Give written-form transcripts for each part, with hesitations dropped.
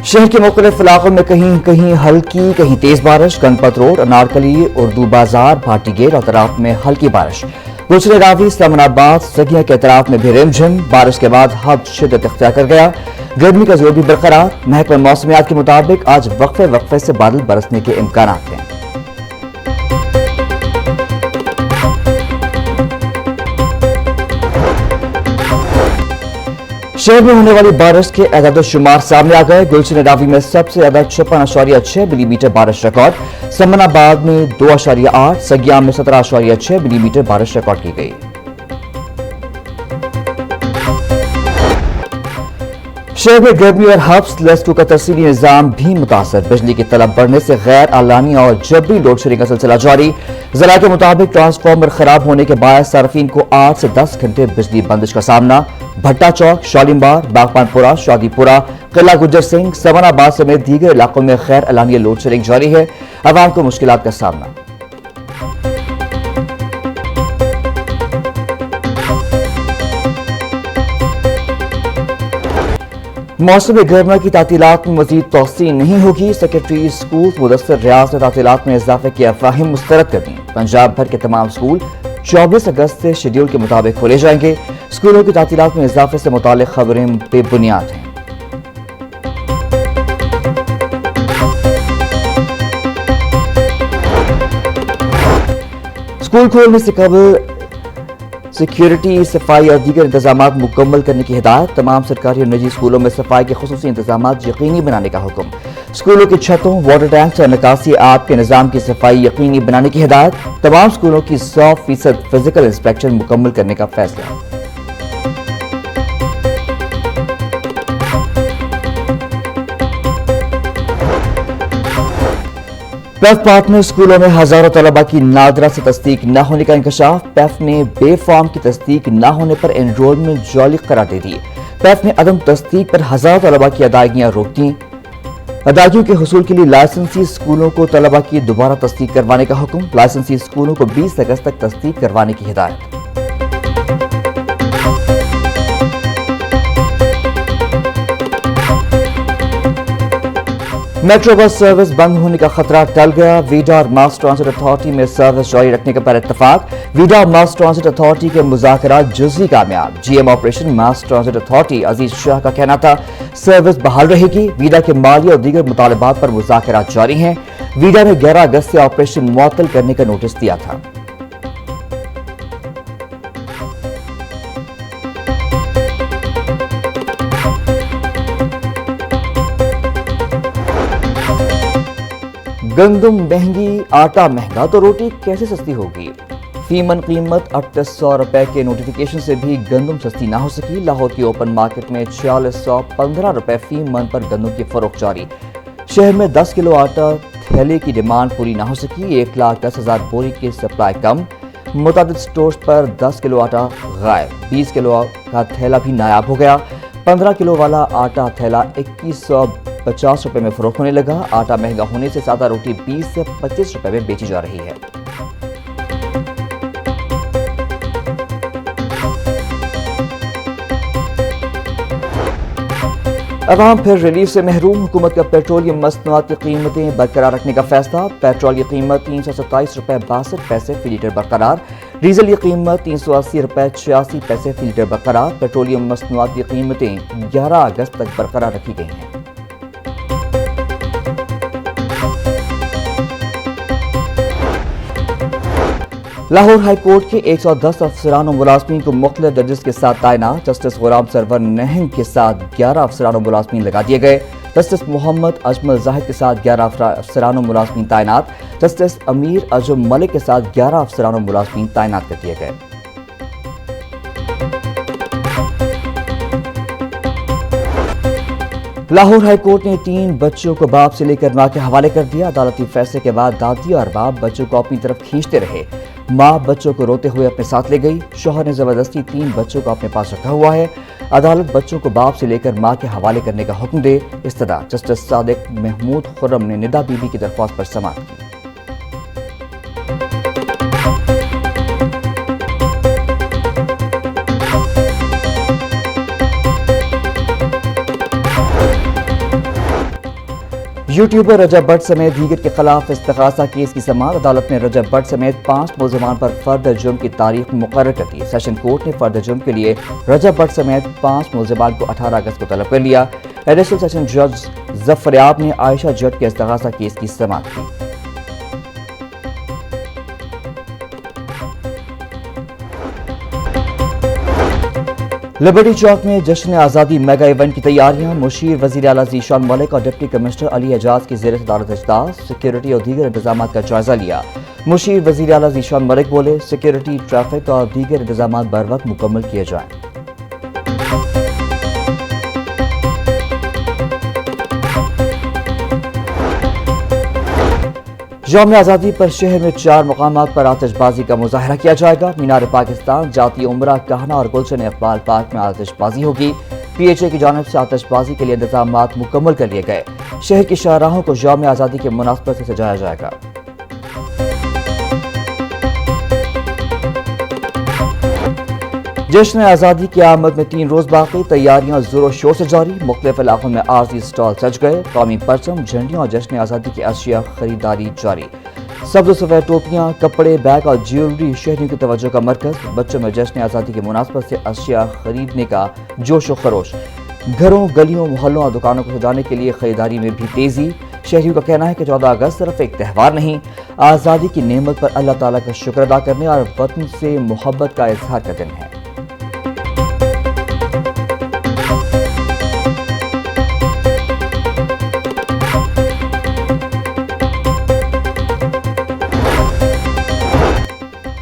शहर के मुख्तलिफ इलाकों में कहीं कहीं हल्की कहीं तेज बारिश। गणपत रोड, अनारकली, उर्दू बाजार, भाटी गेट और तराफ में हल्की बारिश। गुलशन रावी, इस्लामाबाद, सगिया के तराफ में भी रिमझिम बारिश के बाद हद शिद्दत इख्तियार कर गया। गर्मी का जोर भी बरकरार। महकमा मौसमियात के मुताबिक आज वक्फे वक्फे से बादल बरसने के इम्कान हैं। शहर में होने वाली बारिश के एजाद शुमार सामने आ गए। गुलशन रावी में सबसे ज्यादा 56.6 मिलीमीटर बारिश रिकॉर्ड। समनाबाद में 2.8, सगिया में 17.6 मिलीमीटर बारिश रिकॉर्ड की गई। शहर में गर्मी और हब्स लेस्को का तफसीली निजाम भी मुतासर। बिजली की तलब बढ़ने से गैर आलानी और जबरी लोड शेडिंग का सिलसिला जारी। जिला के मुताबिक ट्रांसफार्मर खराब होने के बाद सार्फिन को 8 से 10 घंटे बिजली बंदिश का सामना। भट्टा चौक, शालीमार, बागपानपुरा, शादीपुरा, किला गुज्जर सिंह, समनाबाद समेत दीगर इलाकों में गैर आलानी लोड शेडिंग जारी है। अवाम को मुश्किलात का सामना। मौसम गर्मा की तातीलात में मजीद तोसी नहीं होगी। सेक्रेटरी स्कूल मुदस्सिर रियाज ने तातीलात में इजाफे की अफवाहिम मुस्तरद कर दी। पंजाब भर के तमाम स्कूल 24 अगस्त से शेड्यूल के मुताबिक खोले जाएंगे। स्कूलों की तातीलात में इजाफे से मुताल्लिक खबरें बेबुनियाद हैं। स्कूल खोलने से कबल सिक्योरिटी, सफाई और दीगर इंतजाम मुकम्मल करने की हिदायत। तमाम सरकारी और निजी स्कूलों में सफाई के खुसूसी इंतजाम यकीनी बनाने का हुक्म। स्कूलों की छतों, वाटर टैंक्स और निकासी आब के निजाम की सफाई यकीनी बनाने की हिदायत। तमाम स्कूलों की 100% फिजिकल इंस्पेक्शन मुकम्मल करने का फैसला। पेफ पार्टनर स्कूलों में हजारों तलबा की नादरा से तस्दीक न होने का इंकशाफ। पेफ ने बेफॉर्म की तस्दीक न होने पर एनरोलमेंट जाली करार दे दी। पेफ ने अदम तस्दीक पर हजारों तलबा की अदायगियां रोक दी। अदायगियों के हुसूल के लिए लाइसेंसी स्कूलों को तलबा की दोबारा तस्दीक करवाने का हुक्म। लाइसेंसी स्कूलों को 20 अगस्त तक तस्दीक करवाने की हिदायत। मेट्रो बस सर्विस बंद होने का खतरा टल गया। वीडा और मास ट्रांसिट अथॉरिटी में सर्विस जारी रखने का पर इत्तफाक। वीडा और मास ट्रांसिट अथॉरिटी के मुज़ाकरात जुज़ी कामयाब। जीएम ऑपरेशन मास ट्रांसिट अथॉरिटी अजीज शाह का कहना था सर्विस बहाल रहेगी। वीडा के माली और दीगर मुतालबात पर मुज़ाकरात जारी हैं। वीडा ने 11 अगस्त से ऑपरेशन मुअत्तल करने का नोटिस दिया था। गंदम महंगी, आटा महंगा तो रोटी कैसे सस्ती होगी। फीमन कीमत 3800 रुपए के नोटिफिकेशन से भी गंदम सस्ती ना हो सकी। लाहौर की ओपन मार्केट में 4615 रुपए फी मन पर गंदम की फरोख्त जारी। शहर में 10 किलो आटा थैले की डिमांड पूरी ना हो सकी। 1,10,000 बोरी की सप्लाई कम। मुतादिद स्टोर्स पर 10 किलो आटा गायब। 20 किलो का थैला भी नायाब हो गया। 15 किलो वाला आटा थैला 2150 रुपए में फरोख्त होने लगा। आटा महंगा होने से सादा रोटी 20 से 25 रुपए में बेची जा रही है। अवाम फिर रिलीफ से महरूम। हुकूमत का पेट्रोलियम मसनूआत की कीमतें बरकरार रखने का फैसला। पेट्रोल की कीमत 327 रुपए 62 पैसे फी लीटर बरकरार। डीजल की कीमत 380 रुपए 86 पैसे फी लीटर बरकरार। पेट्रोलियम मसनूआत की कीमतें 11 अगस्त तक बरकरार रखी गई हैं। लाहौर हाई कोर्ट के 110 अफसरान और मुलाजमीन को मुख्तलिफ जजेस के साथ तैनात। जस्टिस गुलाम सरवर नहंग के साथ 11 अफसरान और मुलाजमीन लगा दिए गए। जस्टिस मोहम्मद अजमल जाहिद के साथ 11 अफसरान और मुलाजमीन तैनात। जस्टिस अमीर अजम मलिक के साथ 11 अफसरान और मुलाजमीन तैनात कर दिए गए। लाहौर हाई कोर्ट ने 3 बच्चों को बाप से लेकर मां के हवाले कर दिया। अदालती फैसले के बाद दादी और बाप बच्चों को अपनी तरफ खींचते रहे। मां बच्चों को रोते हुए अपने साथ ले गई। शौहर ने जबरदस्ती 3 बच्चों को अपने पास रखा हुआ है। अदालत बच्चों को बाप से लेकर मां के हवाले करने का हुक्म दे। इस्तदा जस्टिस सादिक महमूद खुर्रम ने निदा बीबी की दरख्वास्त पर समाअत की। یوٹیوبر رجب بٹ سمیت دیگر کے خلاف استغاثہ کیس کی سماعت۔ عدالت نے رجب بٹ سمیت 5 ملزمان پر فرد جرم کی تاریخ مقرر کر دی۔ سیشن کورٹ نے فرد جرم کے لیے رجب بٹ سمیت 5 ملزمان کو 18 اگست کو طلب کر لیا۔ ایڈیشنل سیشن جج ظفریاب نے عائشہ جٹ کے استغاثہ کیس کی سماعت کی۔ لبرٹی چوک میں جشن آزادی میگا ایونٹ کی تیاریاں۔ مشیر وزیر اعلیٰ ذیشان ملک اور ڈپٹی کمشنر علی اعجاز کی زیر صدارت اجلاس۔ سیکیورٹی اور دیگر انتظامات کا جائزہ لیا۔ مشیر وزیر اعلیٰ ذیشان ملک بولے، سیکیورٹی، ٹریفک اور دیگر انتظامات بر وقت مکمل کیے جائیں۔ یوم آزادی پر شہر میں 4 مقامات پر آتش بازی کا مظاہرہ کیا جائے گا۔ مینار پاکستان، جاتی عمرہ، کہنا اور گلشن اقبال پارک میں آتش بازی ہوگی۔ پی ایچ اے کی جانب سے آتش بازی کے لیے انتظامات مکمل کر لیے گئے۔ شہر کی شاہراہوں کو یوم آزادی کے مناسبت سے سجایا جائے گا۔ جشن آزادی کی آمد میں 3 روز باقی، تیاریاں زور و شور سے جاری۔ مختلف علاقوں میں عارضی سٹال سج گئے۔ قومی پرچم، جھنڈیوں اور جشن آزادی کی اشیاء خریداری جاری۔ سبز و سفید ٹوپیاں، کپڑے، بیگ اور جیولری شہریوں کی توجہ کا مرکز۔ بچوں میں جشن آزادی کی مناسبت سے اشیاء خریدنے کا جوش و خروش۔ گھروں، گلیوں، محلوں اور دکانوں کو سجانے کے لیے خریداری میں بھی تیزی۔ شہریوں کا کہنا ہے کہ 14 اگست صرف ایک تہوار نہیں، آزادی کی نعمت پر اللہ تعالیٰ کا شکر ادا کرنے اور وطن سے محبت کا اظہار کا دن ہے۔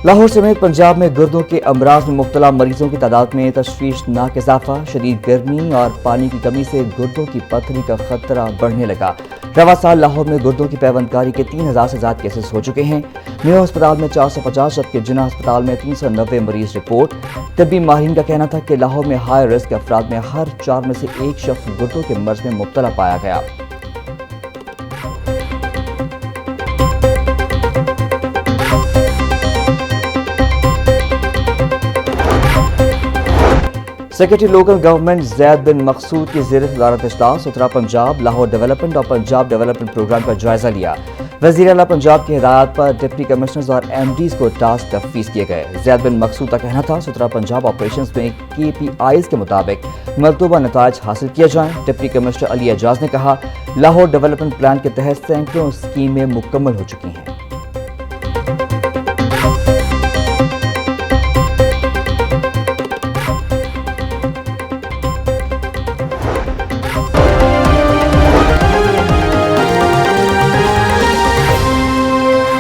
لاہور سمیت پنجاب میں گردوں کے امراض میں مبتلا مریضوں کی تعداد میں تشویشناک اضافہ۔ شدید گرمی اور پانی کی کمی سے گردوں کی پتھری کا خطرہ بڑھنے لگا۔ رواں سال لاہور میں گردوں کی پیوند کاری کے 3000 سے زائد کیسز ہو چکے ہیں۔ میو ہسپتال میں 450 جبکہ جناح ہسپتال میں 390 مریض رپورٹ۔ طبی ماہرین کا کہنا تھا کہ لاہور میں ہائی رسک افراد میں ہر 4 میں سے 1 شخص گردوں کے مرض میں مبتلا پایا گیا۔ سیکرٹری لوکل گورنمنٹ زید بن مقصود کی زیر صدارت اجلاس۔ اترا پنجاب لاہور ڈیولپمنٹ اور پنجاب ڈیولپمنٹ پروگرام کا جائزہ لیا۔ وزیر اعلیٰ پنجاب کی ہدایات پر ڈپٹی کمشنرز اور ایم ڈیز کو ٹاسک تفویض کیے گئے۔ زید بن مقصود کا کہنا تھا سترا پنجاب آپریشنز میں KPIs کے مطابق مطلوبہ نتائج حاصل کیے جائیں۔ ڈپٹی کمشنر علی اعجاز نے کہا، لاہور ڈیولپمنٹ پلان کے تحت سینکڑوں اسکیمیں مکمل ہو چکی ہیں۔